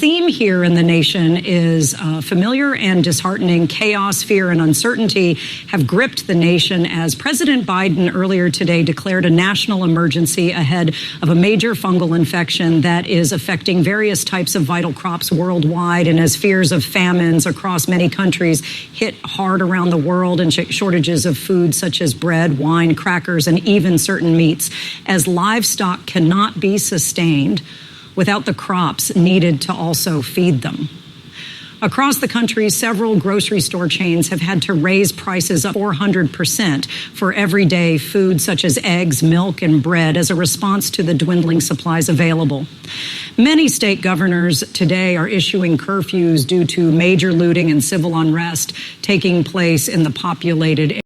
theme here in the nation is familiar and disheartening. Chaos, fear, and uncertainty have gripped the nation as President Biden earlier today declared a national emergency ahead of a major fungal infection that is affecting various types of vital crops worldwide, and as fears of famines across many countries hit hard around the world, and shortages of food such as bread, wine, crackers, and even certain meats, as livestock cannot be sustained without the crops needed to also feed them. Across the country, several grocery store chains have had to raise prices up 400% for everyday food such as eggs, milk, and bread as a response to the dwindling supplies available. Many state governors today are issuing curfews due to major looting and civil unrest taking place in the populated areas.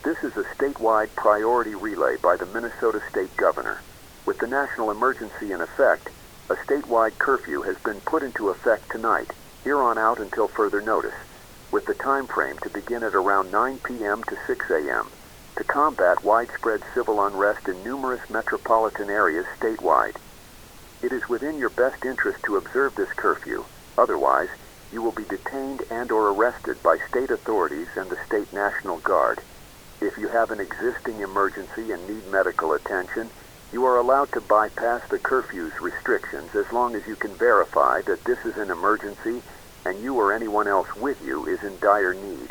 This is a statewide priority relay by the Minnesota State Governor. With the national emergency in effect, a statewide curfew has been put into effect tonight, here on out until further notice, with the time frame to begin at around 9 p.m. to 6 a.m. to combat widespread civil unrest in numerous metropolitan areas statewide. It is within your best interest to observe this curfew. Otherwise, you will be detained and/or arrested by state authorities and the State National Guard. If you have an existing emergency and need medical attention, you are allowed to bypass the curfew's restrictions as long as you can verify that this is an emergency and you or anyone else with you is in dire need.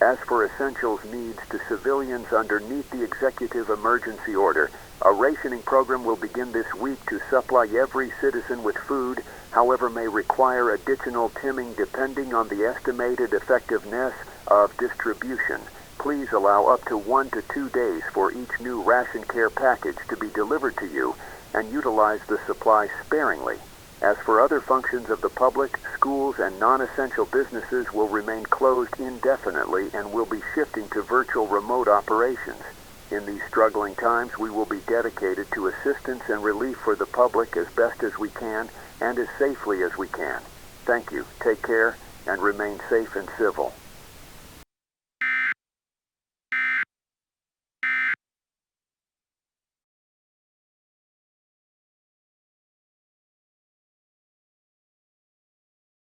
As for essentials needs to civilians underneath the executive emergency order, a rationing program will begin this week to supply every citizen with food, however may require additional timming depending on the estimated effectiveness of distribution. Please allow up to 1 to 2 days for each new ration care package to be delivered to you and utilize the supply sparingly. As for other functions of the public, schools and non-essential businesses will remain closed indefinitely and will be shifting to virtual remote operations. In these struggling times, we will be dedicated to assistance and relief for the public as best as we can and as safely as we can. Thank you, take care, and remain safe and civil.